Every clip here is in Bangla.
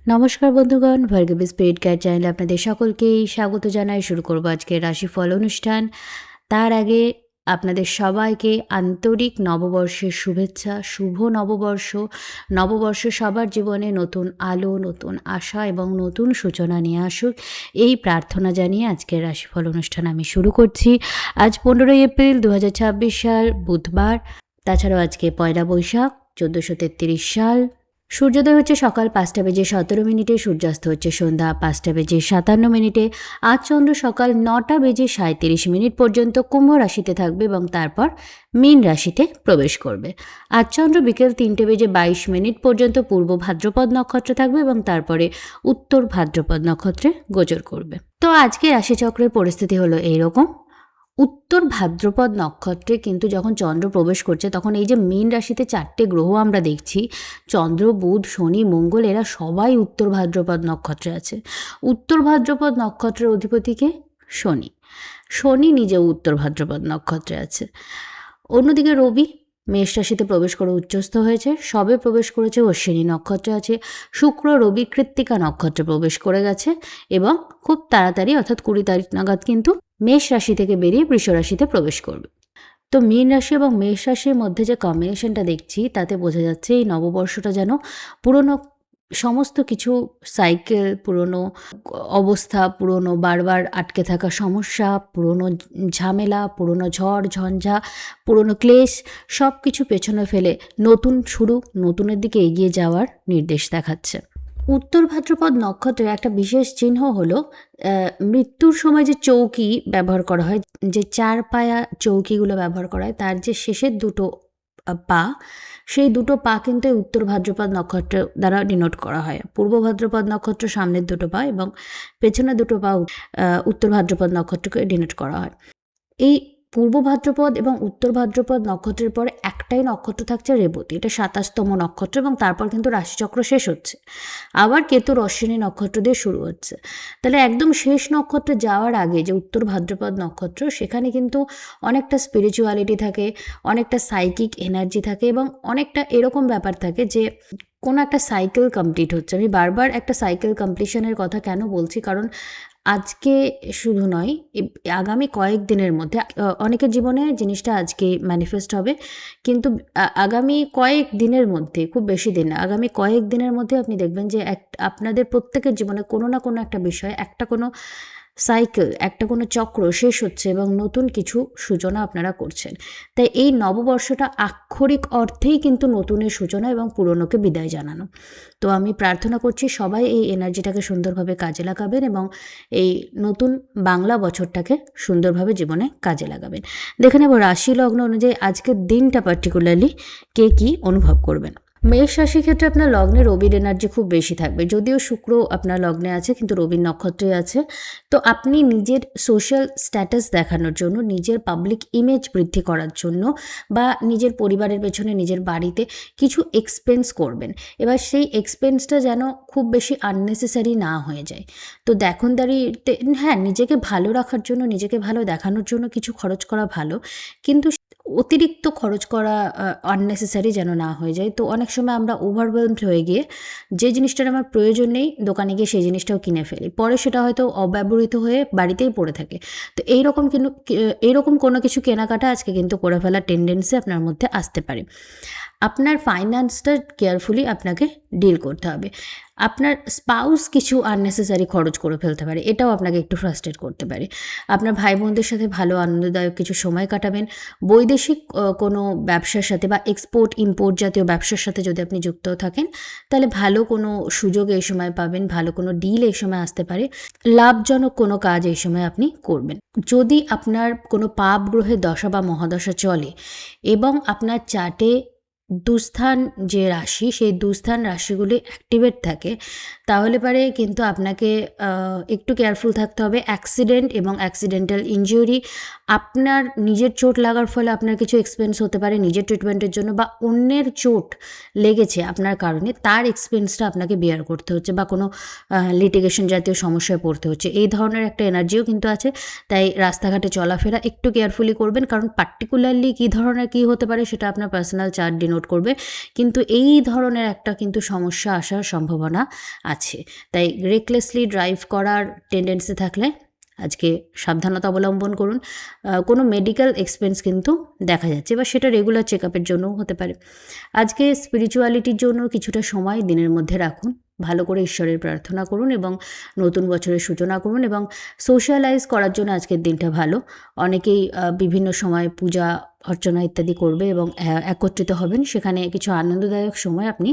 নমস্কার বন্ধুগণ, ভার্গবী স্পিরিট গাইড চ্যানেলে আপনাদের সকলকেই স্বাগত জানাই। শুরু করব আজকের রাশিফল অনুষ্ঠান। তার আগে আপনাদের সবাইকে আন্তরিক নববর্ষের শুভেচ্ছা। শুভ নববর্ষ। নববর্ষ সবার জীবনে নতুন আলো, নতুন আশা এবং নতুন সূচনা নিয়ে আসুক, এই প্রার্থনা জানিয়ে আজকের রাশিফল অনুষ্ঠান আমি শুরু করছি। আজ 15ই এপ্রিল 2026 সাল, বুধবার। তাছাড়াও আজকে পয়লা বৈশাখ 1433 সাল। সূর্যোদয় হচ্ছে সকাল 5:17 সূর্যাস্ত হচ্ছে সন্ধ্যা 5:57। আজ চন্দ্র সকাল 9:37 পর্যন্ত কুম্ভ রাশিতে থাকবে এবং তারপর মীন রাশিতে প্রবেশ করবে। আজ চন্দ্র বিকেল 3:22 পর্যন্ত পূর্ব ভাদ্রপদ নক্ষত্রে থাকবে এবং তারপরে উত্তর ভাদ্রপদ নক্ষত্রে গোচর করবে। তো আজকে রাশিচক্রের পরিস্থিতি হলো এইরকম। উত্তর ভাদ্রপদ নক্ষত্রে কিন্তু যখন চন্দ্র প্রবেশ করছে তখন এই যে মীন রাশিতে 4টে গ্রহ আমরা দেখছি, চন্দ্র, বুধ, শনি, মঙ্গল, এরা সবাই উত্তর ভাদ্রপদ নক্ষত্রে আছে। উত্তর ভাদ্রপদ নক্ষত্রের অধিপতিকে শনি। শনি নিজেও উত্তর ভাদ্রপদ নক্ষত্রে আছে। অন্যদিকে রবি মেষ রাশিতে প্রবেশ করে উচ্চস্থ হয়েছে, সবে প্রবেশ করেছে অশ্বিনী নক্ষত্রে আছে। শুক্র, রবি কৃত্তিকা নক্ষত্রে প্রবেশ করে গেছে এবং খুব তাড়াতাড়ি অর্থাৎ 20 তারিখ নাগাদ কিন্তু মেষ রাশি থেকে বেরিয়ে বৃষ রাশিতে প্রবেশ করবে। তো মীন রাশি এবং মেষ রাশির মধ্যে যে কম্বিনেশনটা দেখছি তাতে বোঝা যাচ্ছে এই নববর্ষটা যেন পুরনো সমস্ত কিছু সাইকেল, পুরনো অবস্থা, পুরনো বারবার আটকে থাকা সমস্যা, পুরনো ঝামেলা, পুরনো ঝড় ঝঞ্ঝা, পুরনো ক্লেশ সব কিছু পেছনে ফেলে নতুন শুরু, নতুনের দিকে এগিয়ে যাওয়ার নির্দেশ দেখাচ্ছে। উত্তর ভাদ্রপদ নক্ষত্রের একটা বিশেষ চিহ্ন হলো মৃত্যুর সময় যে চৌকি ব্যবহার করা হয়, যে 4 পায়া চৌকিগুলো ব্যবহার করা হয়, তার যে শেষের দুটো পা, সেই দুটো পা কিন্তু এই উত্তর ভাদ্রপদ নক্ষত্র দ্বারা ডিনোট করা হয়। পূর্ব ভাদ্রপদ নক্ষত্র সামনের দুটো পা এবং পেছনের দুটো পা উত্তর ভাদ্রপদ নক্ষত্রকে ডিনোট করা হয়। এই পূর্ব ভাদ্রপদ এবং উত্তর ভাদ্রপদ নক্ষত্রের পরে একটাই নক্ষত্র থাকছে রেবতী, এটা 27তম নক্ষত্র এবং তারপর কিন্তু রাশিচক্র শেষ হচ্ছে। আবার কেতুর অশ্বিনী নক্ষত্র দিয়ে শুরু হচ্ছে। তাহলে একদম শেষ নক্ষত্রে যাওয়ার আগে যে উত্তর ভাদ্রপদ নক্ষত্র, সেখানে কিন্তু অনেকটা স্পিরিচুয়ালিটি থাকে, অনেকটা সাইকিক এনার্জি থাকে এবং অনেকটা এরকম ব্যাপার থাকে যে কোনো একটা সাইকেল কমপ্লিট হচ্ছে। আমি বারবার একটা সাইকেল কমপ্লিশনের কথা কেন বলছি, কারণ আজকে শুধু নয়, আগামী কয়েকদিনের মধ্যে অনেকের জীবনে জিনিসটা আজকে ম্যানিফেস্ট হবে, কিন্তু আগামী কয়েক দিনের মধ্যে, খুব বেশি দিন না, আগামী কয়েক দিনের মধ্যে আপনি দেখবেন যে আপনাদের প্রত্যেকের জীবনে কোনো না কোনো একটা বিষয়, একটা কোনো সাইকেল, একটা কোনো চক্র শেষ হচ্ছে এবং নতুন কিছু সূচনা আপনারা করছেন। তাই এই নববর্ষটা আক্ষরিক অর্থেই কিন্তু নতুনের সূচনা এবং পুরনোকে বিদায় জানানো। তো আমি প্রার্থনা করছি সবাই এই এনার্জিটাকে সুন্দরভাবে কাজে লাগাবেন এবং এই নতুন বাংলা বছরটাকে সুন্দরভাবে জীবনে কাজে লাগাবেন। দেখে নেব রাশি লগ্ন অনুযায়ী আজকের দিনটা পার্টিকুলারলি কে কী অনুভব করবেন। মেষ রাশির ক্ষেত্রে আপনার লগ্নে রবির এনার্জি খুব বেশি থাকবে। যদিও শুক্র আপনার লগ্নে আছে কিন্তু রবির নক্ষত্রে আছে। তো আপনি নিজের সোশ্যাল স্ট্যাটাস দেখানোর জন্য, নিজের পাবলিক ইমেজ বৃদ্ধি করার জন্য বা নিজের পরিবারের পেছনে, নিজের বাড়িতে কিছু এক্সপেন্স করবেন। এবার সেই এক্সপেন্সটা যেন খুব বেশি আননেসেসারি না হয়ে যায়। তো দেখনদারিতে, হ্যাঁ, নিজেকে ভালো রাখার জন্য, নিজেকে ভালো দেখানোর জন্য কিছু খরচ করা ভালো, কিন্তু অতিরিক্ত খরচ করা আননেসেসারি যেন না হয়ে যায়। তো অনেক সময় আমরা ওভারওয়েলমড হয়ে গিয়ে যে জিনিসটার আমার প্রয়োজন নেই, দোকানে গিয়ে সেই জিনিসটাও কিনে ফেলি, পরে সেটা হয়তো অব্যবহৃত হয়ে বাড়িতেই পড়ে থাকে। তো এইরকম কোনো কিছু কেনাকাটা আজকে কিন্তু করে ফেলার টেন্ডেন্সি আপনার মধ্যে আসতে পারে। আপনার ফাইন্যান্সটা কেয়ারফুলি আপনাকে ডিল করতে হবে। আপনার স্পাউস কিছু আননেসেসারি খরচ করে ফেলতে পারে, এটাও আপনাকে একটু ফ্রাস্ট্রেট করতে পারে। আপনার ভাই বোনদের সাথে ভালো আনন্দদায়ক কিছু সময় কাটাবেন। বৈদেশিক কোনো ব্যবসার সাথে বা এক্সপোর্ট ইম্পোর্ট জাতীয় ব্যবসার সাথে যদি আপনি যুক্ত থাকেন, তাহলে ভালো কোনো সুযোগ এই সময় পাবেন, ভালো কোনো ডিল এই সময় আসতে পারে, লাভজনক কোনো কাজ এই সময় আপনি করবেন। যদি আপনার কোনো পাপ গ্রহের দশা বা মহাদশা চলে এবং আপনার চার্টে দুস্থান যে রাশি, সেই দুস্থান রাশিগুলি অ্যাক্টিভেট থাকে, তাহলে পারে কিন্তু আপনাকে একটু কেয়ারফুল থাকতে হবে। অ্যাক্সিডেন্ট এবং অ্যাক্সিডেন্টাল ইনজুরি, আপনার নিজের চোট লাগার ফলে আপনার কিছু এক্সপেন্স হতে পারে নিজের ট্রিটমেন্টের জন্য, বা অন্যের চোট লেগেছে আপনার কারণে, তার এক্সপেন্সটা আপনাকে বেয়ার করতে হচ্ছে, বা কোনো লিটিগেশন জাতীয় সমস্যায় পড়তে হচ্ছে, এই ধরনের একটা এনার্জিও কিন্তু আছে। তাই রাস্তাঘাটে চলাফেরা একটু কেয়ারফুলি করবেন, কারণ পার্টিকুলারলি কী ধরনের কী হতে পারে সেটা আপনার পার্সোনাল চার্ট ডিনোট নোট করবে, কিন্তু এই ধরনের একটা কিন্তু সমস্যা আসার সম্ভাবনা আছে। তাই রেকলেসলি ড্রাইভ করার টেন্ডেন্সি থাকলে আজকে সাবধানতা অবলম্বন করুন। কোনো মেডিকেল এক্সপেন্স কিন্তু দেখা যাচ্ছে, বা সেটা রেগুলার চেক আপের জন্যও হতে পারে। আজকে স্পিরিচুয়ালিটির জন্য কিছুটা সময় দিনের মধ্যে রাখুন, ভালো করে ঈশ্বরের প্রার্থনা করুন এবং নতুন বছরের সূচনা করুন, এবং সোশ্যালাইজ করার জন্য আজকের দিনটা ভালো। অনেকেই বিভিন্ন সময় পূজা অর্চনা ইত্যাদি করবে এবং একত্রিত হবেন, সেখানে কিছু আনন্দদায়ক সময় আপনি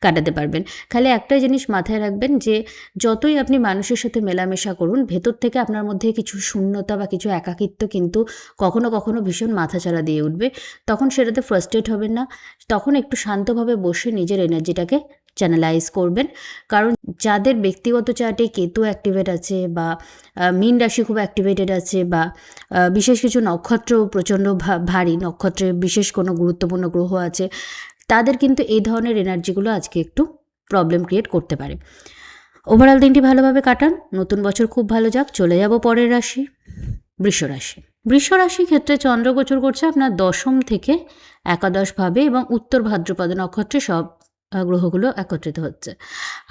কাটাতে পারবেন। খালি একটাই জিনিস মাথায় রাখবেন যে যতই আপনি মানুষের সাথে মেলামেশা করুন, ভেতর থেকে আপনার মধ্যে কিছু শূন্যতা বা কিছু একাকিত্ব কিন্তু কখনো কখনো ভীষণ মাথাচাড়া দিয়ে উঠবে। তখন সেটাতে ফ্রাস্ট্রেট হবেন না, তখন একটু শান্তভাবে বসে নিজের এনার্জিটাকে চ্যানেলাইজ করবেন। কারণ যাদের ব্যক্তিগত চার্টে কেতু অ্যাক্টিভেট আছে, বা মীন রাশি খুব অ্যাক্টিভেটেড আছে, বা বিশেষ কিছু নক্ষত্র প্রচণ্ড ভারী নক্ষত্রে বিশেষ কোনো গুরুত্বপূর্ণ গ্রহ আছে, তাদের কিন্তু এই ধরনের এনার্জিগুলো আজকে একটু প্রবলেম ক্রিয়েট করতে পারে। ওভারঅল দিনটি ভালোভাবে কাটান, নতুন বছর খুব ভালো যাক। চলে যাব পরের রাশি, বৃষ রাশি। বৃষ রাশির ক্ষেত্রে চন্দ্র গোচর করছে আপনার দশম থেকে একাদশ ভাবে, এবং উত্তর ভাদ্রপদ নক্ষত্রে সব গ্রহগুলো একত্রিত হচ্ছে।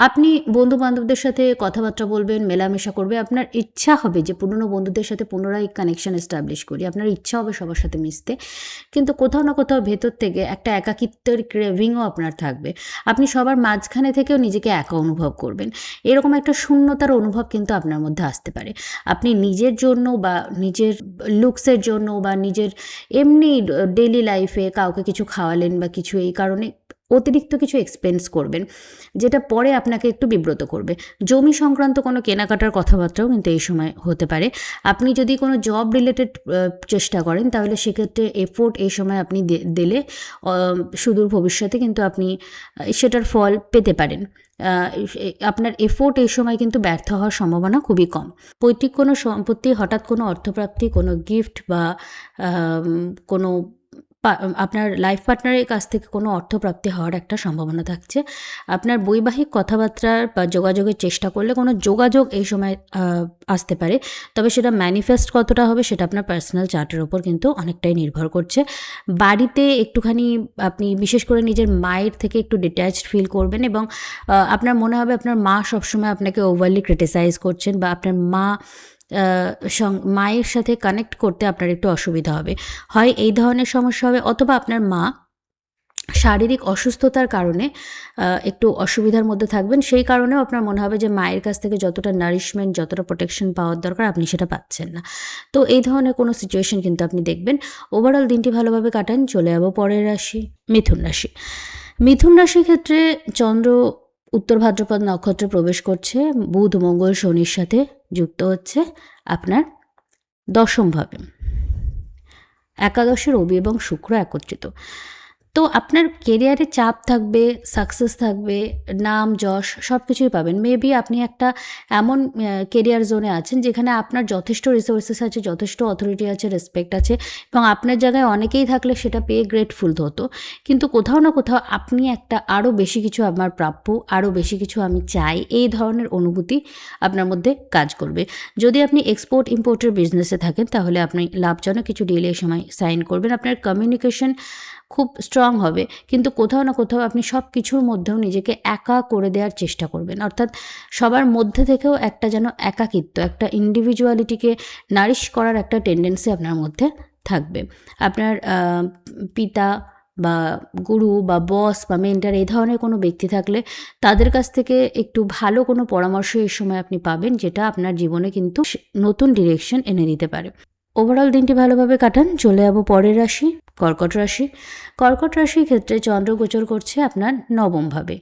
আপনি বন্ধু বান্ধবদের সাথে কথাবার্তা বলবেন, মেলামেশা করবে, আপনার ইচ্ছা হবে যে পুরনো বন্ধুদের সাথে পুনরায় কানেকশন এস্টাবলিশ করি, আপনার ইচ্ছা হবে সবার সাথে মিশতে, কিন্তু কোথাও না কোথাও ভেতর থেকে একটা একাকিত্বের ক্রেভিংও আপনার থাকবে। আপনি সবার মাঝখানে থেকেও নিজেকে একা অনুভব করবেন, এরকম একটা শূন্যতার অনুভব কিন্তু আপনার মধ্যে আসতে পারে। আপনি নিজের জন্য বা নিজের লুকসের জন্য বা নিজের এমনি ডেইলি লাইফে কাউকে কিছু খাওয়ালেন বা কিছু, এই কারণে অতিরিক্ত কিছু এক্সপেন্স করবেন, যেটা পরে আপনাকে একটু বিব্রত করবে। জমি সংক্রান্ত কোনো কেনাকাটার কথাবার্তাও কিন্তু এই সময় হতে পারে। আপনি যদি কোনো জব রিলেটেড চেষ্টা করেন, তাহলে সেক্ষেত্রে এফোর্ট এই সময় আপনি দিলে সুদূর ভবিষ্যতে কিন্তু আপনি সেটার ফল পেতে পারেন। আপনার এফোর্ট এই সময় কিন্তু ব্যর্থ হওয়ার সম্ভাবনা খুবই কম। পৈতৃক কোনো সম্পত্তি, হঠাৎ কোনো অর্থপ্রাপ্তি, কোনো গিফট, বা কোনো আপনার লাইফ পার্টনারের কাছ থেকে কোনো অর্থপ্রাপ্তি হওয়ার একটা সম্ভাবনা থাকছে। আপনার বৈবাহিক কথাবার্তার বা যোগাযোগের চেষ্টা করলে কোনো যোগাযোগ এই সময় আসতে পারে, তবে সেটা ম্যানিফেস্ট কতটা হবে সেটা আপনার পার্সোনাল চার্টের ওপর কিন্তু অনেকটাই নির্ভর করছে। বাড়িতে একটুখানি আপনি বিশেষ করে নিজের মায়ের থেকে একটু ডিট্যাচড ফিল করবেন, এবং আপনার মনে হবে আপনার মা সবসময় আপনাকে ওভারলি ক্রিটিসাইজ করছেন, বা আপনার মায়ের সাথে কানেক্ট করতে আপনার একটু অসুবিধা হবে। হয় এই ধরনের সমস্যা হবে, অথবা আপনার মা শারীরিক অসুস্থতার কারণে একটু অসুবিধার মধ্যে থাকবেন, সেই কারণেও আপনার মনে হবে যে মায়ের কাছ থেকে যতটা নারিশমেন্ট, যতটা প্রোটেকশন পাওয়ার দরকার আপনি সেটা পাচ্ছেন না। তো এই ধরনের কোনো সিচুয়েশন কিন্তু আপনি দেখবেন। ওভারঅল দিনটি ভালোভাবে কাটান। চলে যাব পরের রাশি, মিথুন রাশি। মিথুন রাশির ক্ষেত্রে চন্দ্র উত্তর ভাদ্রপদ নক্ষত্রে প্রবেশ করছে, বুধ মঙ্গল শনির সাথে যুক্ত হচ্ছে আপনার দশমভাবে। একাদশে রবি এবং শুক্র একত্রিত। তো আপনার কেরিয়ারে চাপ থাকবে, সাকসেস থাকবে, নাম যশ সব কিছুই পাবেন। মেবি আপনি একটা এমন কেরিয়ার জোনে আছেন যেখানে আপনার যথেষ্ট রিসোর্সেস আছে, যথেষ্ট অথরিটি আছে, রেসপেক্ট আছে, এবং আপনার জায়গায় অনেকেই থাকলে সেটা পেয়ে গ্রেটফুল হতো। কিন্তু কোথাও না কোথাও আপনি একটা আরও বেশি কিছু আমার প্রাপ্য, আরও বেশি কিছু আমি চাই, এই ধরনের অনুভূতি আপনার মধ্যে কাজ করবে। যদি আপনি এক্সপোর্ট ইম্পোর্টের বিজনেসে থাকেন, তাহলে আপনি লাভজনক কিছু ডিল এই সময় সাইন করবেন। আপনার কমিউনিকেশন খুব স্ট্রং হবে, কিন্তু কোথাও না কোথাও আপনি সব কিছুর মধ্যেও নিজেকে একা করে দেওয়ার চেষ্টা করবেন, অর্থাৎ সবার মধ্যে থেকেও একটা যেন একাকিত্ব, একটা ইন্ডিভিজুয়ালিটিকে নারিশ করার একটা টেন্ডেন্সি আপনার মধ্যে থাকবে। আপনার পিতা বা গুরু বা বস বা মেন্টার এই ধরনের কোনো ব্যক্তি থাকলে তাদের কাছ থেকে একটু ভালো কোনো পরামর্শ এই সময় আপনি পাবেন, যেটা আপনার জীবনে কিন্তু নতুন ডিরেকশন এনে দিতে পারে। ওভারঅল দিনটি ভালোভাবে কাটান। চলে যাব পরের রাশি, কর্কট রাশি। কর্কট রাশির ক্ষেত্রে চন্দ্র গোচর করছে আপনার নবমভাবে,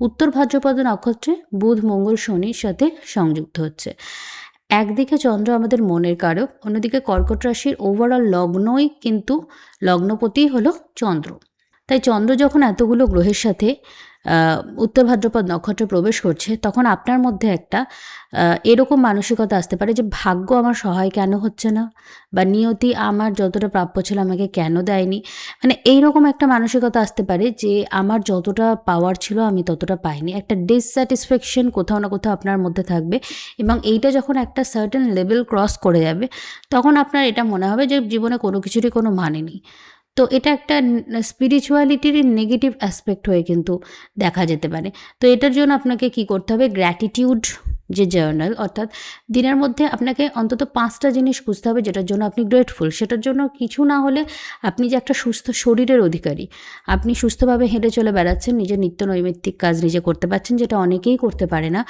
উত্তর ভাদ্রপদ নক্ষত্রে বুধ মঙ্গল শনির সাথে সংযুক্ত হচ্ছে। একদিকে চন্দ্র আমাদের মনের কারক, অন্যদিকে কর্কট রাশির ওভারঅল লগ্নই কিন্তু লগ্নপতিই হলো চন্দ্র। তাই চন্দ্র যখন এতগুলো গ্রহের সাথে উত্তর ভাদ্রপদ নক্ষত্রে প্রবেশ করছে, তখন আপনার মধ্যে একটা এরকম মানসিকতা আসতে পারে যে ভাগ্য আমার সহায় কেন হচ্ছে না, বা নিয়তি আমার যতটা প্রাপ্য ছিল আমাকে কেন দেয়নি। মানে এইরকম একটা মানসিকতা আসতে পারে যে আমার যতটা পাওয়ার ছিল আমি ততটা পাইনি। একটা ডিসস্যাটিসফ্যাকশন কোথাও না কোথাও আপনার মধ্যে থাকবে, এবং এইটা যখন একটা সার্টেন লেভেল ক্রস করে যাবে, তখন আপনার এটা মনে হবে যে জীবনে কোনো কিছুরই কোনো মানে নেই। তো এটা একটা স্পিরিচুয়ালিটির নেগেটিভ অ্যাসপেক্ট হয়ে কিন্তু দেখা যেতে পারে। তো এটার জন্য আপনাকে কি করতে হবে, গ্র্যাটিটিউড যে জার্নাল, অর্থাৎ দিনের মধ্যে আপনাকে অন্তত 5টা জিনিস বুঝতে হবে যেটার জন্য আপনি গ্রেটফুল। সেটার জন্য কিছু না হলে আপনি যে একটা সুস্থ শরীরের অধিকারী, আপনি সুস্থভাবে হেঁটে চলে বেড়াচ্ছেন, নিজের নিত্য নৈমিত্তিক কাজ নিজে করতে পারছেন, যেটা অনেকেই করতে পারে না,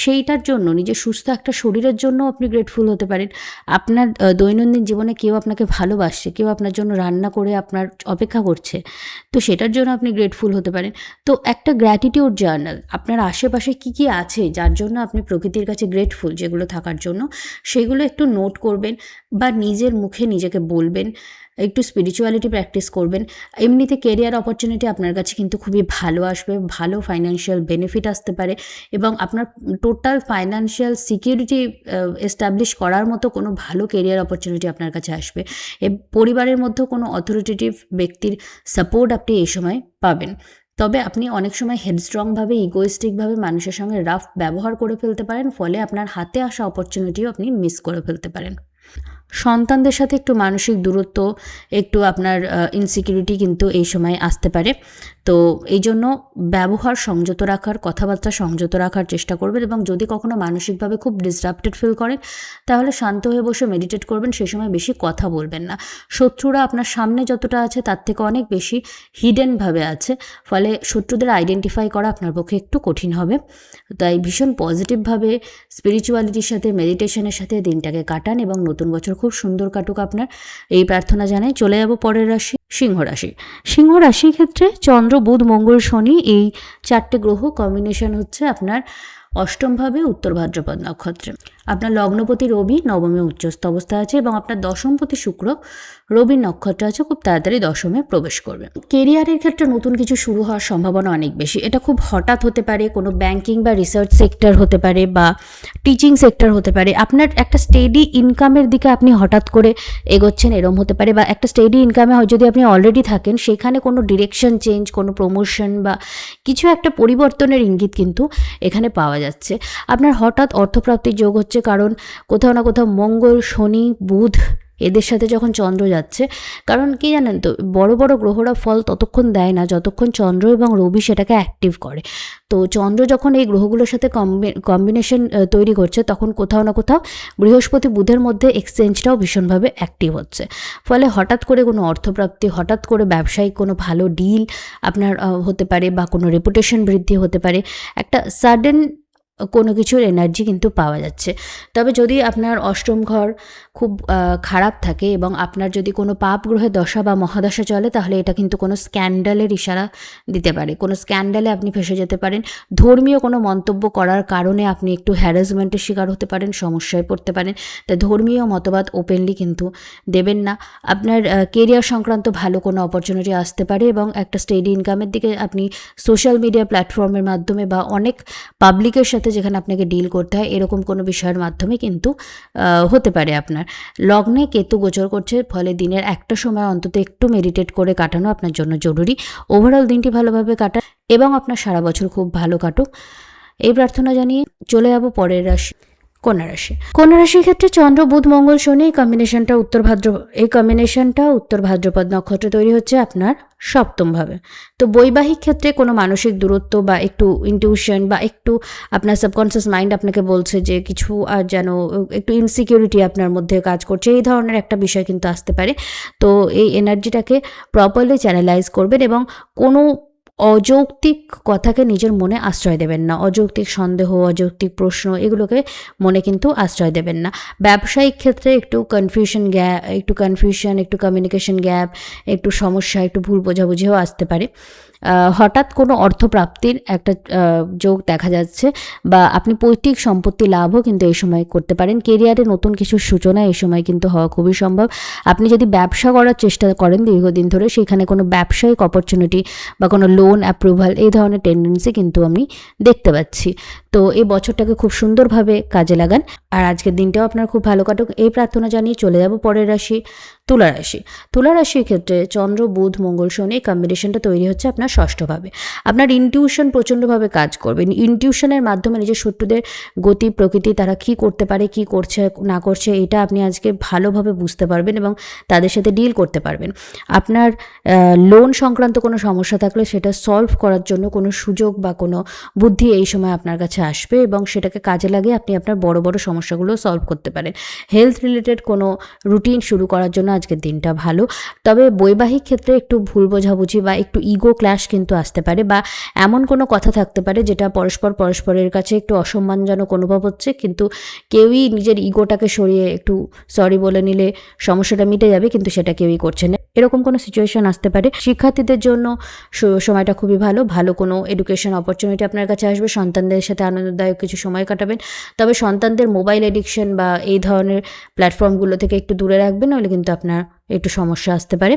সেইটার জন্য, নিজের সুস্থ একটা শরীরের জন্য আপনি গ্রেটফুল হতে পারেন। আপনার দৈনন্দিন জীবনে কেউ আপনাকে ভালোবাসছে, কেউ আপনার জন্য রান্না করে আপনার অপেক্ষা করছে, তো সেটার জন্য আপনি গ্রেটফুল হতে পারেন। তো একটা গ্র্যাটিটিউড জার্নাল, আপনার আশেপাশে কী কী আছে যার জন্য আপনি প্রকৃতির কাছে গ্রেটফুল, যেগুলো থাকার জন্য, সেগুলো একটু নোট করবেন বা নিজের মুখে নিজেকে বলবেন, একটু স্পিরিচুয়ালিটি প্র্যাকটিস করবেন। এমনিতে কেরিয়ার অপরচুনিটি আপনার কাছে কিন্তু খুবই ভালো আসবে, ভালো ফাইন্যান্সিয়াল বেনিফিট আসতে পারে এবং আপনার টোটাল ফাইন্যান্সিয়াল সিকিউরিটি এস্টাবলিশ করার মতো কোনো ভালো কেরিয়ার অপরচুনিটি আপনার কাছে আসবে। পরিবারের মধ্যেও কোনো অথরিটেটিভ ব্যক্তির সাপোর্ট আপনি এই সময় পাবেন। তবে আপনি অনেক সময় হেডস্ট্রংভাবে, ইগোইস্টিকভাবে মানুষের সঙ্গে রাফ ব্যবহার করে ফেলতে পারেন, ফলে আপনার হাতে আসা অপরচুনিটিও আপনি মিস করে ফেলতে পারেন। সন্তানদের সাথে একটু মানসিক দূরত্ব, একটু আপনার ইনসিকিউরিটি কিন্তু এই সময় আসতে পারে। তো এই জন্য ব্যবহার সংযত রাখার, কথাবার্তা সংযত রাখার চেষ্টা করবেন এবং যদি কখনো মানসিকভাবে খুব ডিস্টার্বটেড ফিল করেন তাহলে শান্ত হয়ে বসে মেডিটেট করবেন, সে সময় বেশি কথা বলবেন না। শত্রুরা আপনার সামনে যতটা আছে তার থেকে অনেক বেশি হিডেনভাবে আছে, ফলে শত্রুদের আইডেন্টিফাই করা আপনার পক্ষে একটু কঠিন হবে। তাই ভীষণ পজিটিভভাবে স্পিরিচুয়ালিটির সাথে, মেডিটেশনের সাথে দিনটাকে কাটান এবং নতুন বছর খুব সুন্দর কাটুক আপনার, এই প্রার্থনা জানাই। চলে যাব পরের রাশি, সিংহ রাশি। সিংহ রাশির ক্ষেত্রে চন্দ্র, বুধ, মঙ্গল, শনি, এই 4টে গ্রহ কম্বিনেশন হচ্ছে আপনার অষ্টমভাবে উত্তর ভাদ্রপদ নক্ষত্রে। আপনার লগ্নপতি রবি নবমে উচ্চস্থ অবস্থায় আছে এবং আপনার দশমপতি শুক্র রবির নক্ষত্র আছে, খুব তাড়াতাড়ি দশমে প্রবেশ করবে। কেরিয়ারের ক্ষেত্রে নতুন কিছু শুরু হওয়ার সম্ভাবনা অনেক বেশি। এটা খুব হঠাৎ হতে পারে, কোনো ব্যাংকিং বা রিসার্চ সেক্টর হতে পারে বা টিচিং সেক্টর হতে পারে। আপনার একটা স্টেডি ইনকামের দিকে আপনি হঠাৎ করে এগোচ্ছেন, এরম হতে পারে। বা একটা স্টেডি ইনকামে যদি আপনি অলরেডি থাকেন, সেখানে কোনো ডিরেকশন চেঞ্জ, কোনো প্রমোশন বা কিছু একটা পরিবর্তনের ইঙ্গিত কিন্তু এখানে পাওয়া যাচ্ছে। আপনার হঠাৎ অর্থপ্রাপ্তির যোগ হচ্ছে, কারণ কোথাও না কোথাও মঙ্গল, শনি, বুধ এদের সাথে যখন চন্দ্র যাচ্ছে, কারণ কি জানেন তো, বড় বড় গ্রহরা ফল ততক্ষণ দেয় না যতক্ষণ চন্দ্র এবং রবি সেটাকে অ্যাক্টিভ করে। তো চন্দ্র যখন এই গ্রহগুলোর সাথে কম্বিনেশন তৈরি করছে, তখন কোথাও না কোথাও বৃহস্পতি বুধের মধ্যে এক্সচেঞ্জটাও ভীষণভাবে অ্যাক্টিভ হচ্ছে। ফলে হঠাৎ করে কোনো অর্থপ্রাপ্তি, হঠাৎ করে ব্যবসায়িক কোনো ভালো ডিল আপনার হতে পারে বা কোনো রেপুটেশন বৃদ্ধি হতে পারে। একটা সাডেন কোনো কিছুর এনার্জি কিন্তু পাওয়া যাচ্ছে। তবে যদি আপনার অষ্টম ঘর খুব খারাপ থাকে এবং আপনার যদি কোনো পাপ গ্রহের দশা বা মহাদশা চলে, তাহলে এটা কিন্তু কোনো স্ক্যান্ডালের ইশারা দিতে পারে। কোনো স্ক্যান্ডালে আপনি ফেঁসে যেতে পারেন। ধর্মীয় কোনো মন্তব্য করার কারণে আপনি একটু হ্যারাসমেন্টের শিকার হতে পারেন, সমস্যায় পড়তে পারেন। তাই ধর্মীয় মতবাদ ওপেনলি কিন্তু দেবেন না। আপনার কেরিয়ার সংক্রান্ত ভালো কোনো অপরচুনিটি আসতে পারে এবং একটা স্টেডি ইনকামের দিকে আপনি সোশ্যাল মিডিয়া প্ল্যাটফর্মের মাধ্যমে বা অনেক পাবলিকের সাথে যেখানে আপনাকে ডিল করতে হয়, এরকম কোনো বিষয়ের মাধ্যমে কিন্তু হতে পারে। আপনার লগ্নে কেতু গোচর করছে, ফলে দিনের একটা সময় অন্তত একটু মেডিটেট করে কাটানো আপনার জন্য জরুরি। ওভারঅল দিনটি ভালোভাবে কাটান এবং আপনার সারা বছর খুব ভালো কাটুক, এই প্রার্থনা জানিয়ে চলে যাব পরের রাশি, কন্যা রাশি। কন্যা রাশির ক্ষেত্রে চন্দ্র, বুধ, মঙ্গল, শনি এই কম্বিনেশনটা উত্তর ভাদ্রপদ নক্ষত্রে তৈরি হচ্ছে আপনার সপ্তমভাবে। তো বৈবাহিক ক্ষেত্রে কোনো মানসিক দূরত্ব বা একটু ইনটিউশন বা একটু আপনার সাবকনসিয়াস মাইন্ড আপনাকে বলছে যে কিছু আর যেন একটু ইনসিকিউরিটি আপনার মধ্যে কাজ করছে, এই ধরনের একটা বিষয় কিন্তু আসতে পারে। তো এই এনার্জিটাকে প্রপারলি চ্যানেলাইজ করবেন এবং কোনো অযৌক্তিক কথাকে নিজের মনে আশ্রয় দেবেন না। অযৌক্তিক সন্দেহ, অযৌক্তিক প্রশ্ন, এগুলোকে মনে কিন্তু আশ্রয় দেবেন না। ব্যবসায়িক ক্ষেত্রে একটু কনফিউশন, একটু কমিউনিকেশন গ্যাপ, একটু সমস্যা, একটু ভুল বোঝাবুঝিও আসতে পারে। হঠাৎ কোনো অর্থপ্রাপ্তির একটা যোগ দেখা যাচ্ছে বা আপনি পৈতৃক সম্পত্তি লাভও কিন্তু এই সময় করতে পারেন। কেরিয়ারে নতুন কিছু সূচনা এই সময় কিন্তু হওয়া খুবই সম্ভব। আপনি যদি ব্যবসা করার চেষ্টা করেন দীর্ঘদিন ধরে, সেখানে কোনো ব্যবসায়িক অপরচুনিটি বা কোনো লোন অ্যাপ্রুভাল, এই ধরনের টেন্ডেন্সি কিন্তু আমি দেখতে পাচ্ছি। তো এই বছরটাকে খুব সুন্দরভাবে কাজে লাগান আর আজকের দিনটাও আপনার খুব ভালো কাটুক, এই প্রার্থনা জানিয়ে চলে যাব পরের রাশি, তুলা রাশি। তুলা রাশির ক্ষেত্রে চন্দ্র, বুধ, মঙ্গল, শনি কম্বিনেশনটা তৈরি হচ্ছে আপনার ষষ্ঠভাবে। আপনার ইনটিউশন প্রচণ্ডভাবে কাজ করবে। ইনটিউশনের মাধ্যমে নিজের শত্রুদের গতি প্রকৃতি, তারা কী করতে পারে, কী করছে না করছে, এটা আপনি আজকে ভালোভাবে বুঝতে পারবেন এবং তাদের সাথে ডিল করতে পারবেন। আপনার লোন সংক্রান্ত কোনো সমস্যা থাকলে সেটা সলভ করার জন্য কোনো সুযোগ বা কোনো বুদ্ধি এই সময় আপনার কাছে আসবে এবং সেটাকে কাজে লাগিয়ে আপনি আপনার বড় বড় সমস্যাগুলো সলভ করতে পারেন। হেলথ রিলেটেড কোনো রুটিন শুরু করার জন্য আজকের দিনটা ভালো। তবে বৈবাহিক ক্ষেত্রে একটু ভুল বোঝাবুঝি বা একটু ইগো ক্ল্যাশ কিন্তু আসতে পারে, বা এমন কোনো কথা থাকতে পারে যেটা পরস্পরের কাছে একটু অসম্মানজনক অনুভব হচ্ছে, কিন্তু কেউই নিজের ইগোটাকে সরিয়ে একটু সরি বলে নিলে সমস্যাটা মিটে যাবে, কিন্তু সেটা কেউই করছে না। এরকম কোনো সিচুয়েশন আসতে পারে। শিক্ষার্থীদের জন্য সময়টা খুবই ভালো। ভালো কোনো এডুকেশন অপরচুনিটি আপনার কাছে আসবে। সন্তানদের সাথে আনন্দদায়ক কিছু সময় কাটাবেন। তবে সন্তানদের মোবাইল এডিকশন বা এই ধরনের প্ল্যাটফর্মগুলো থেকে একটু দূরে রাখবেন, নাহলে কিন্তু আপনার একটু সমস্যা আসতে পারে।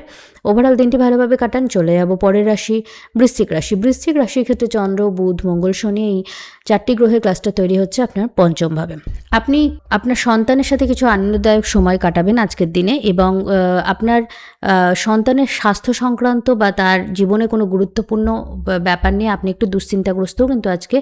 ওভারঅল দিনটি ভালোভাবে কাটান। চলে যাব পরের রাশি, বৃশ্চিক রাশি। বৃশ্চিক রাশির ক্ষেত্রে চন্দ্র, বুধ, মঙ্গল, শনি এই 4টি গ্রহের ক্লাসটা তৈরি হচ্ছে আপনার পঞ্চমভাবে। আপনি আপনার সন্তানের সাথে কিছু আনন্দদায়ক সময় কাটাবেন আজকের দিনে, এবং আপনার সন্তানের স্বাস্থ্য সংক্রান্ত বা তার জীবনে কোনো গুরুত্বপূর্ণ ব্যাপার নিয়ে আপনি একটু দুশ্চিন্তাগ্রস্তও কিন্তু আজকে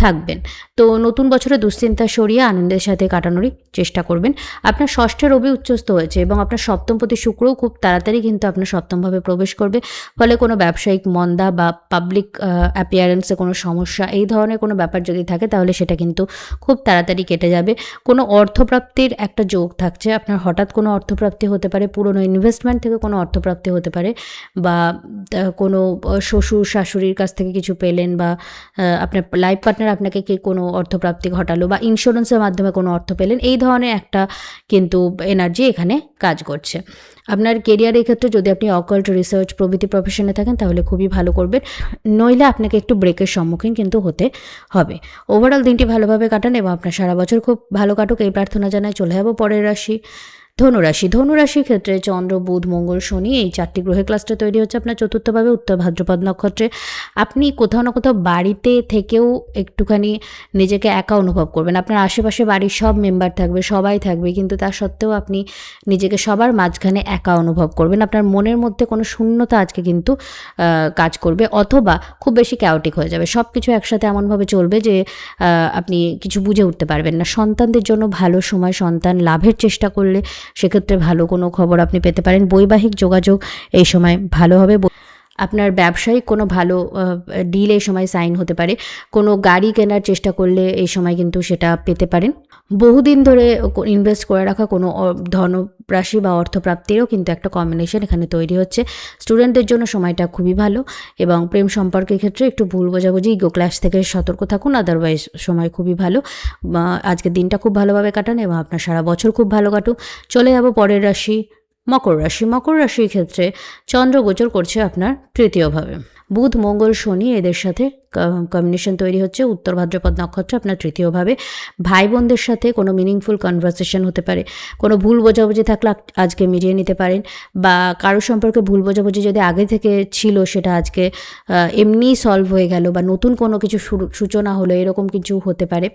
থাকবেন। তো নতুন বছরে দুশ্চিন্তা সরিয়ে আনন্দের সাথে কাটানোরই চেষ্টা করবেন। আপনার ষষ্ঠে রবি উচ্চস্থ হয়েছে এবং আপনার সপ্তমপতি শুক্রও খুব তাড়াতাড়ি কিন্তু আপনার সপ্তমভাবে প্রবেশ করবে। ফলে কোনো ব্যবসায়িক মন্দা বা পাবলিক অ্যাপিয়ারেন্সে কোনো সমস্যা, এই ধরনের কোনো ব্যাপার যদি থাকে তাহলে সেটা কিন্তু খুব তাড়াতাড়ি কেটে যাবে। কোনো অর্থপ্রাপ্তির একটা যোগ থাকছে। আপনার হঠাৎ কোনো অর্থপ্রাপ্তি হতে পারে, পুরনো ইনভেস্টমেন্ট থেকে কোনো অর্থপ্রাপ্তি হতে পারে, বা কোনো শ্বশুর শাশুড়ির কাছ থেকে কিছু পেলেন, বা আপনার লাইফ পার্টনার আপনাকে কোনো অর্থপ্রাপ্তি ঘটালো, বা ইন্স্যুরেন্সের মাধ্যমে কোনো অর্থ পেলেন। এই ধরনের একটা কিন্তু এনার্জি এখানে কাজ করছে। আপনার কেরিয়ারের ক্ষেত্রে যদি আপনি অকাল্ট, রিসার্চ প্রভৃতি প্রফেশনে থাকেন তাহলে খুবই ভালো করবেন, নইলে আপনাকে একটু ব্রেকের সম্মুখীন কিন্তু হতে হবে। ওভারঅল দিনটি ভালোভাবে কাটান এবং আপনার সারা বছর খুব ভালো কাটুক এই প্রার্থনা জানাই। চলে যাব পরের রাশি, ধনুরাশি। ধনুরাশির ক্ষেত্রে চন্দ্র, বুধ, মঙ্গল, শনি এই 4টি গ্রহের ক্লাসটা তৈরি হচ্ছে আপনার চতুর্থভাবে, উত্তর ভাদ্রপদ নক্ষত্রে। আপনি কোথাও না কোথাও বাড়িতে থেকেও একটুখানি নিজেকে একা অনুভব করবেন। আপনার আশেপাশে বাড়ির সব মেম্বার থাকবে, সবাই থাকবে, কিন্তু তা সত্ত্বেও আপনি নিজেকে সবার মাঝখানে একা অনুভব করবেন। আপনার মনের মধ্যে কোনো শূন্যতা আজকে কিন্তু কাজ করবে, অথবা খুব বেশি ক্যাওটিক হয়ে যাবে। সব কিছু একসাথে এমনভাবে চলবে যে আপনি কিছু বুঝে উঠতে পারবেন না। সন্তানদের জন্য ভালো সময়, সন্তান লাভের চেষ্টা করলে সেক্ষেত্রে ভালো কোনো খবর আপনি পেতে পারেন। বৈবাহিক যোগাযোগ এই সময় ভালো হবে। আপনার ব্যবসায়িক কোনো ভালো ডিল এই সময় সাইন হতে পারে। কোনো গাড়ি কেনার চেষ্টা করলে এই সময় কিন্তু সেটা পেতে পারেন। বহুদিন ধরে ইনভেস্ট করে রাখা কোনো ধনরাশি বা অর্থপ্রাপ্তিরও কিন্তু একটা কম্বিনেশন এখানে তৈরি হচ্ছে। স্টুডেন্টদের জন্য সময়টা খুবই ভালো, এবং প্রেম সম্পর্কের ক্ষেত্রে একটু ভুল বোঝাবুঝি, ইগো ক্ল্যাশ থেকে সতর্ক থাকুন। আদারওয়াইজ সময় খুবই ভালো। আজকের দিনটা খুব ভালোভাবে কাটান এবং আপনার সারা বছর খুব ভালো কাটুক। চলে যাব পরের রাশি, মকর রাশি। মকর রাশির ক্ষেত্রে চন্দ্র গোচর করছে আপনার তৃতীয়ভাবে। বুধ, মঙ্গল, শনি এদের সাথে কম্বিনেশন তৈরি হচ্ছে উত্তর ভাদ্রপদ নক্ষত্র আপনার তৃতীয়ভাবে। ভাই বোনদের সাথে কোনো মিনিংফুল কনভারসেশন হতে পারে। কোনো ভুল বোঝাবুঝি থাকলে আজকে মিটিয়ে নিতে পারেন, বা কারোর সম্পর্কে ভুল বোঝাবুঝি যদি আগে থেকে ছিল সেটা আজকে এমনিই সলভ হয়ে গেল, বা নতুন কোনো কিছু সূচনা হলো, এরকম কিছু হতে পারে।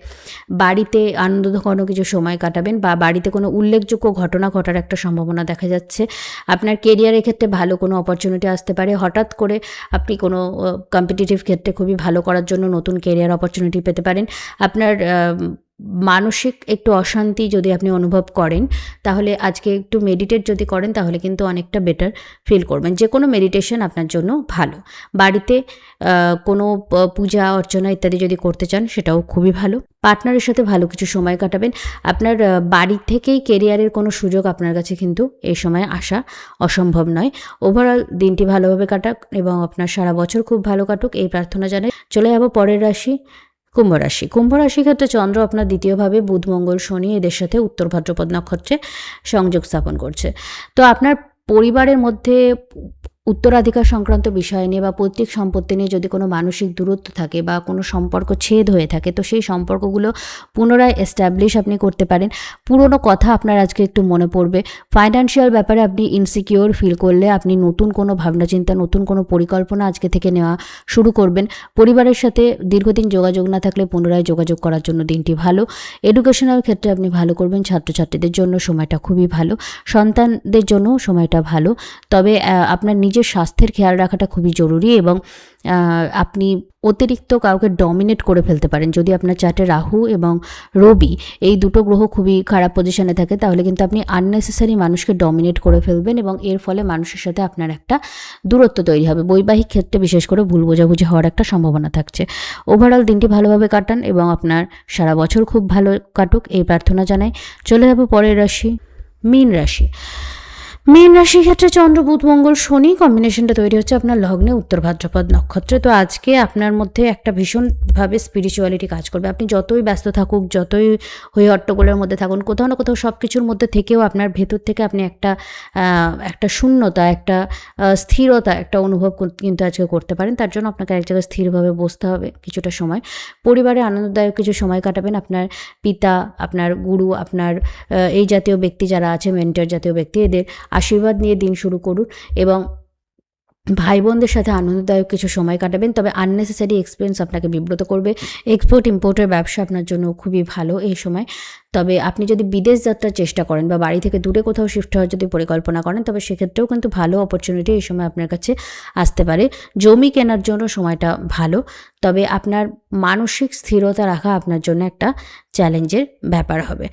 বাড়িতে আনন্দঘন কিছু সময় কাটাবেন, বা বাড়িতে কোনো উল্লেখযোগ্য ঘটনা ঘটার একটা সম্ভাবনা দেখা যাচ্ছে। আপনার কেরিয়ারের ক্ষেত্রে ভালো কোনো অপরচুনিটি আসতে পারে। হঠাৎ করে আপনি কোনো কম্পিটিটিভ ক্ষেত্রে খুবই ভালো করার জন্য নতুন কেরিয়ার অপরচুনিটি পেতে পারেন। আপনার মানসিক একটু অশান্তি যদি আপনি অনুভব করেন, তাহলে আজকে একটু মেডিটেট যদি করেন তাহলে কিন্তু অনেকটা বেটার ফিল করবেন। যে কোনো মেডিটেশন আপনার জন্য ভালো। বাড়িতে কোনো পূজা অর্চনা ইত্যাদি যদি করতে চান সেটাও খুবই ভালো। পার্টনারের সাথে ভালো কিছু সময় কাটাবেন। আপনার বাড়ি থেকেই কেরিয়ারের কোনো সুযোগ আপনার কাছে কিন্তু এই সময় আসা অসম্ভব নয়। ওভারঅল দিনটি ভালোভাবে কাটাক এবং আপনার সারা বছর খুব ভালো কাটুক এই প্রার্থনা জানাই। চলে যাব পরের রাশি, কুম্ভ রাশি। কুম্ভ রাশির ক্ষেত্রে চন্দ্র আপনার দ্বিতীয়ভাবে, বুধ, মঙ্গল, শনি এদের সাথে উত্তর ভাদ্রপদ নক্ষত্রে সংযোগ স্থাপন করছে। তো আপনার পরিবারের মধ্যে উত্তরাধিকার সংক্রান্ত বিষয় নিয়ে বা পৈতৃক সম্পত্তি নিয়ে যদি কোনো মানসিক দূরত্ব থাকে বা কোনো সম্পর্ক ছেদ হয়ে থাকে, তো সেই সম্পর্কগুলো পুনরায় এস্টাবলিশ আপনি করতে পারেন। পুরনো কথা আপনার আজকে একটু মনে পড়বে। ফাইন্যান্সিয়াল ব্যাপারে আপনি ইনসিকিওর ফিল করলে আপনি নতুন কোনো ভাবনাচিন্তা, নতুন কোনো পরিকল্পনা আজকে থেকে নেওয়া শুরু করবেন। পরিবারের সাথে দীর্ঘদিন যোগাযোগ না থাকলে পুনরায় যোগাযোগ করার জন্য দিনটি ভালো। এডুকেশনাল ক্ষেত্রে আপনি ভালো করবেন। ছাত্রছাত্রীদের জন্য সময়টা খুবই ভালো। সন্তানদের জন্য সময়টা ভালো। তবে আপনার নিজের স্বাস্থ্যের খেয়াল রাখাটা খুবই জরুরি এবং আপনি অতিরিক্ত কাউকে ডমিনেট করে ফেলতে পারেন। যদি আপনার চার্টে রাহু এবং রবি এই দুটো গ্রহ খুবই খারাপ পজিশনে থাকে তাহলে কিন্তু আপনি আননেসেসারি মানুষকে ডমিনেট করে ফেলবেন এবং এর ফলে মানুষের সাথে আপনার একটা দূরত্ব তৈরি হবে। বৈবাহিক ক্ষেত্রে বিশেষ করে ভুল বোঝাবুঝি হওয়ার একটা সম্ভাবনা থাকছে। ওভারঅল দিনটি ভালোভাবে কাটান এবং আপনার সারা বছর খুব ভালো কাটুক এই প্রার্থনা জানাই। চলে যাবো পরের রাশি, মীন রাশি। মীন রাশির ক্ষেত্রে চন্দ্র, বুধ, মঙ্গল, শনি কম্বিনেশনটা তৈরি হচ্ছে আপনার লগ্নে উত্তর ভাদ্রপদ নক্ষত্রে। তো আজকে আপনার মধ্যে একটা ভীষণভাবে স্পিরিচুয়ালিটি কাজ করবে। আপনি যতই ব্যস্ত থাকুক, যতই হই হট্টগোলের মধ্যে থাকুন, কোথাও না কোথাও সব কিছুর মধ্যে থেকেও আপনার ভেতর থেকে আপনি একটা শূন্যতা, একটা স্থিরতা একটা অনুভব কিন্তু আজকে করতে পারেন। তার জন্য আপনাকে এক জায়গায় স্থিরভাবে বসতে হবে কিছুটা সময়। পরিবারে আনন্দদায়ক কিছু সময় কাটাবেন। আপনার পিতা, আপনার গুরু, আপনার এই জাতীয় ব্যক্তি যারা আছে, মেন্টর জাতীয় ব্যক্তি, এদের আশীর্বাদ নিয়ে দিন শুরু করুন এবং ভাই বোনদের সাথে আনন্দদায়ক কিছু সময় কাটাবেন। তবে আননেসেসারি এক্সপেন্স আপনাকে বিব্রত করবে। এক্সপোর্ট ইম্পোর্টের ব্যবসা আপনার জন্য খুবই ভালো এই সময়। তবে আপনি যদি বিদেশ যাত্রার চেষ্টা করেন বা বাড়ি থেকে দূরে কোথাও শিফট হওয়ার যদি পরিকল্পনা করেন তবে সেক্ষেত্রেও কিন্তু ভালো অপরচুনিটি এই সময় আপনার কাছে আসতে পারে। জমি কেনার জন্য সময়টা ভালো, তবে আপনার মানসিক স্থিরতা রাখা আপনার জন্য একটা চ্যালেঞ্জের ব্যাপার হবে।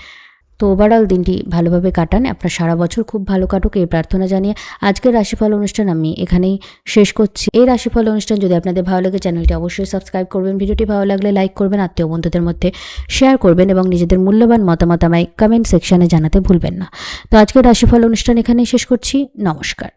তো ওভারঅল দিনটি ভালোভাবে কাটান, আপনার সারা বছর খুব ভালো কাটুক এই প্রার্থনা জানিয়ে আজকের রাশিফল অনুষ্ঠান আমি এখানেই শেষ করছি। এই রাশিফল অনুষ্ঠান যদি আপনাদের ভালো লাগে চ্যানেলটি অবশ্যই সাবস্ক্রাইব করবেন, ভিডিওটি ভালো লাগলে লাইক করবেন, আত্মীয় বন্ধুদের মধ্যে শেয়ার করবেন এবং নিজেদের মূল্যবান মতামত আমায় কমেন্ট সেকশনে জানাতে ভুলবেন না। তো আজকের রাশিফল অনুষ্ঠান এখানেই শেষ করছি। নমস্কার।